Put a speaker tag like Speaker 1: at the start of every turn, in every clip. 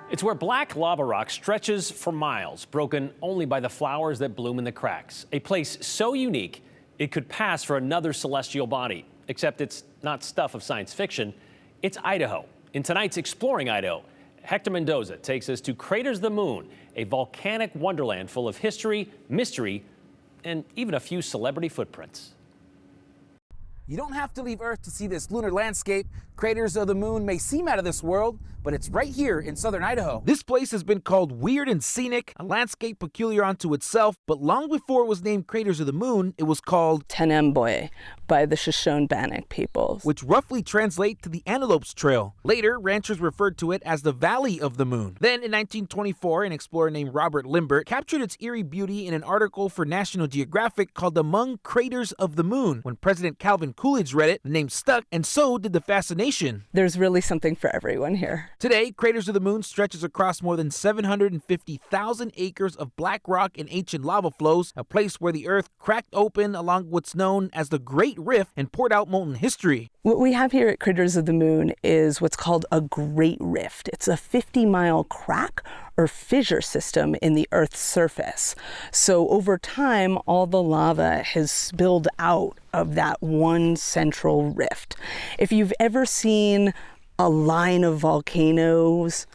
Speaker 1: It's where black lava rock stretches for miles, broken only by the flowers that bloom in the cracks. A place so unique, it could pass for another celestial body. Except it's not stuff of science fiction. It's Idaho. In tonight's Exploring Idaho, Hector Mendoza takes us to Craters of the Moon, a volcanic wonderland full of history, mystery, and even a few celebrity footprints.
Speaker 2: You don't have to leave Earth to see this lunar landscape. Craters of the Moon may seem out of this world, but it's right here in southern Idaho. This place has been called weird and scenic, a landscape peculiar unto itself, but long before it was named Craters of the Moon, it was called
Speaker 3: Tenemboy by the Shoshone-Bannock peoples,
Speaker 2: which roughly translate to the Antelope's Trail. Later, ranchers referred to it as the Valley of the Moon. Then in 1924, an explorer named Robert Limbert captured its eerie beauty in an article for National Geographic called Among Craters of the Moon. When President Calvin Coolidge read it, the name stuck, and so did the fascination.
Speaker 3: There's really something for everyone here.
Speaker 2: Today, Craters of the Moon stretches across more than 750,000 acres of black rock and ancient lava flows, a place where the earth cracked open along what's known as the Great Rift and poured out molten history.
Speaker 3: What we have here at Craters of the Moon is what's called a Great Rift. It's a 50-mile crack or fissure system in the Earth's surface. So over time, all the lava has spilled out of that one central rift. If you've ever seen a line of volcanoes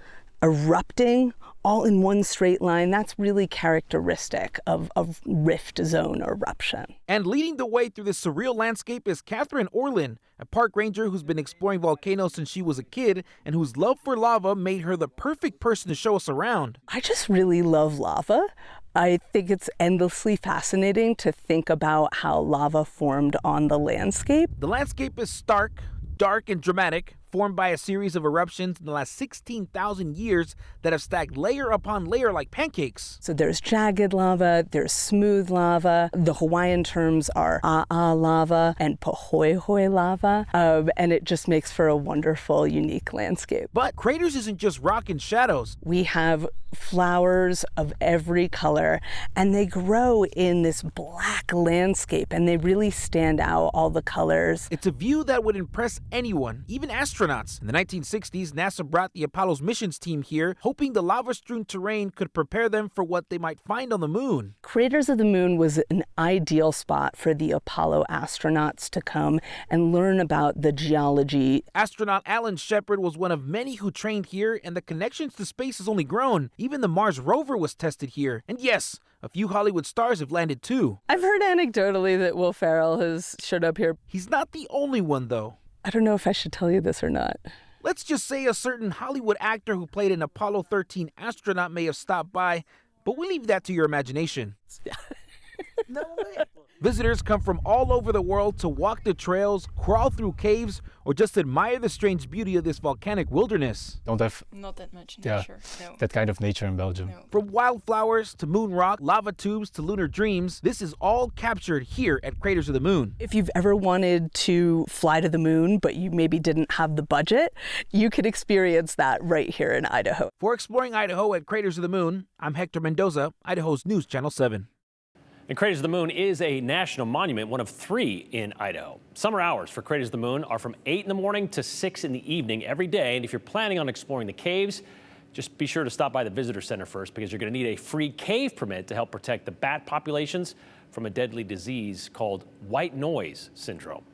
Speaker 3: erupting all in one straight line, that's really characteristic of rift zone eruption.
Speaker 2: And leading the way through this surreal landscape is Catherine Orlin, a park ranger who's been exploring volcanoes since she was a kid and whose love for lava made her the perfect person to show us around.
Speaker 3: I just really love lava. I think it's endlessly fascinating to think about how lava formed on the landscape.
Speaker 2: The landscape is stark, dark, and dramatic, formed by a series of eruptions in the last 16,000 years that have stacked layer upon layer like pancakes.
Speaker 3: So there's jagged lava, there's smooth lava. The Hawaiian terms are a'a lava and pahoehoe lava, and it just makes for a wonderful, unique landscape.
Speaker 2: But Craters isn't just rock and shadows.
Speaker 3: We have flowers of every color, and they grow in this black landscape, and they really stand out, all the colors.
Speaker 2: It's a view that would impress anyone, even astronauts. In the 1960s, NASA brought the Apollo's missions team here, hoping the lava-strewn terrain could prepare them for what they might find on the moon.
Speaker 3: Craters of the Moon was an ideal spot for the Apollo astronauts to come and learn about the geology.
Speaker 2: Astronaut Alan Shepard was one of many who trained here, and the connections to space has only grown. Even the Mars rover was tested here. And yes, a few Hollywood stars have landed too.
Speaker 3: I've heard anecdotally that Will Ferrell has showed up here.
Speaker 2: He's not the only one, though.
Speaker 3: I don't know if I should tell you this or not.
Speaker 2: Let's just say a certain Hollywood actor who played an Apollo 13 astronaut may have stopped by, but we'll leave that to your imagination. No way. Visitors come from all over the world to walk the trails, crawl through caves, or just admire the strange beauty of this volcanic wilderness.
Speaker 4: Don't have
Speaker 5: not that much nature. No.
Speaker 4: that kind of nature in Belgium.
Speaker 5: No.
Speaker 2: From wildflowers to moon rock, lava tubes to lunar dreams, this is all captured here at Craters of the Moon.
Speaker 3: If you've ever wanted to fly to the moon, but you maybe didn't have the budget, you could experience that right here in Idaho.
Speaker 2: For Exploring Idaho at Craters of the Moon, I'm Hector Mendoza, Idaho's News Channel 7.
Speaker 1: And Craters of the Moon is a national monument, one of 3 in Idaho. Summer hours for Craters of the Moon are from 8 in the morning to 6 in the evening every day. And if you're planning on exploring the caves, just be sure to stop by the visitor center first, because you're going to need a free cave permit to help protect the bat populations from a deadly disease called white noise syndrome.